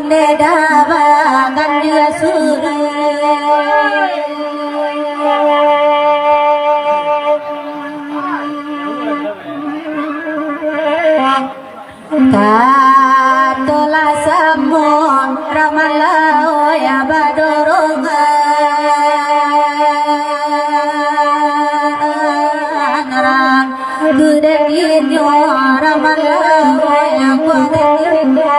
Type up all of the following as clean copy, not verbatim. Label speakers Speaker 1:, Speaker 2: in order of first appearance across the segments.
Speaker 1: onde dawa gandia suru Katola samon ramala ya badoronga narang dudakin yo ramala ya kuatinda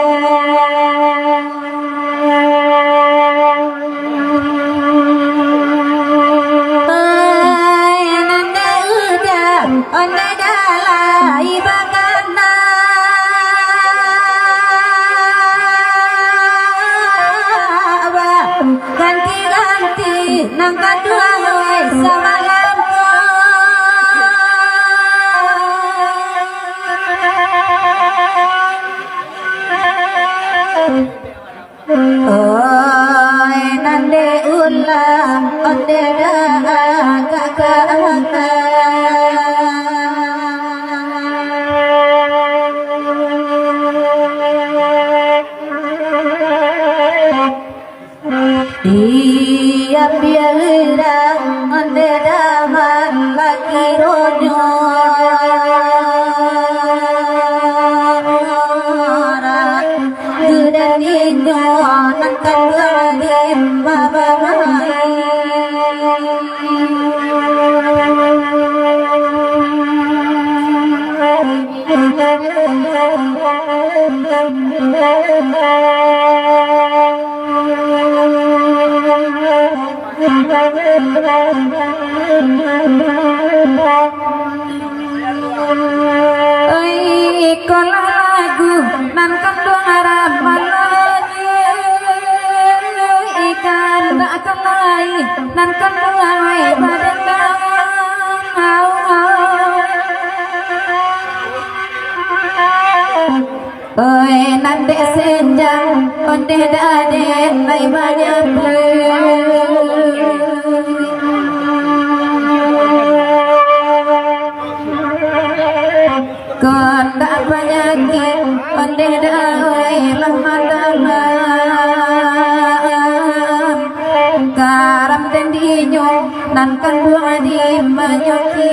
Speaker 1: nanda uda onde dala ibagana ganti-ganti nang kadua sama lampu oi nande ulang onde dah kakak Iya biara onde daman lagi rojo Dudan indo nankan gadim baba Oi kola lagu nan kandung arab malani ikan tak kelai nan kandung ai badan oi nan de senjang onde daden nai banyak kon tak banyak onde dawai lamadalam karam tendinyo nan kan dua di manyoki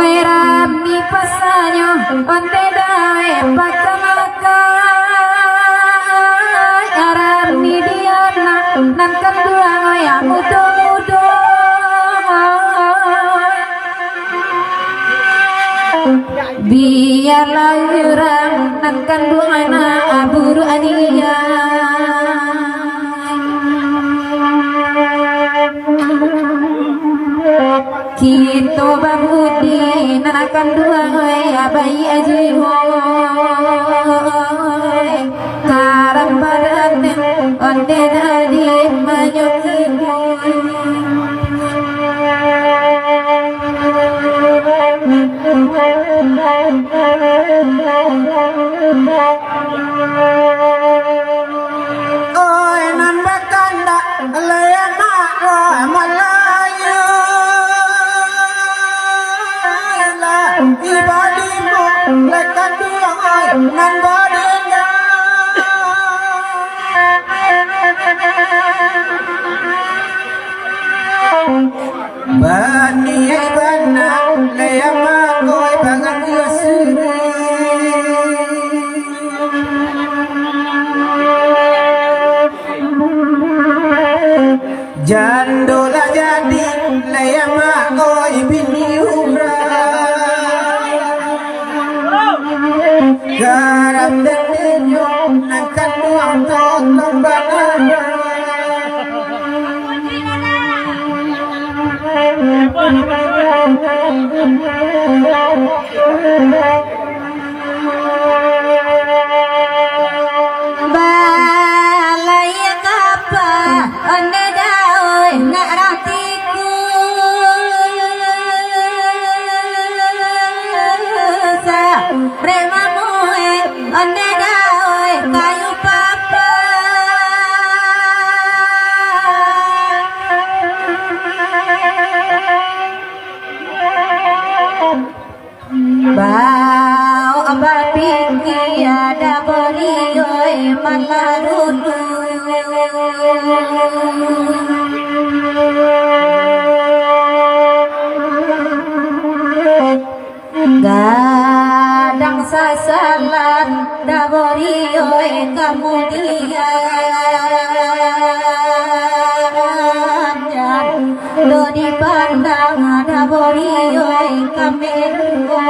Speaker 1: oi rami pasanyo onde dawai pakamaka rami diana nan kan dua ya mudo-mudo biarlah orang nan kan dua na aburu ania Kito babudi nanakan dua abai aji hoy karam badan onde dadi manyoki oi nan bakanda leyana malayu ibadimu lekan dua nan badenya bani ibana leyama koi bangan yasuri jandola jadi leyama koi bini umrah garam dan ninyo nangkan buang tolong banana balai kapa onde daoi ngaratiku sa premamoe onde daoi kayu papa oi kemudian lo dipandang ada bori oi kamengo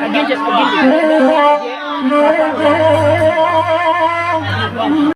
Speaker 2: Again, just again.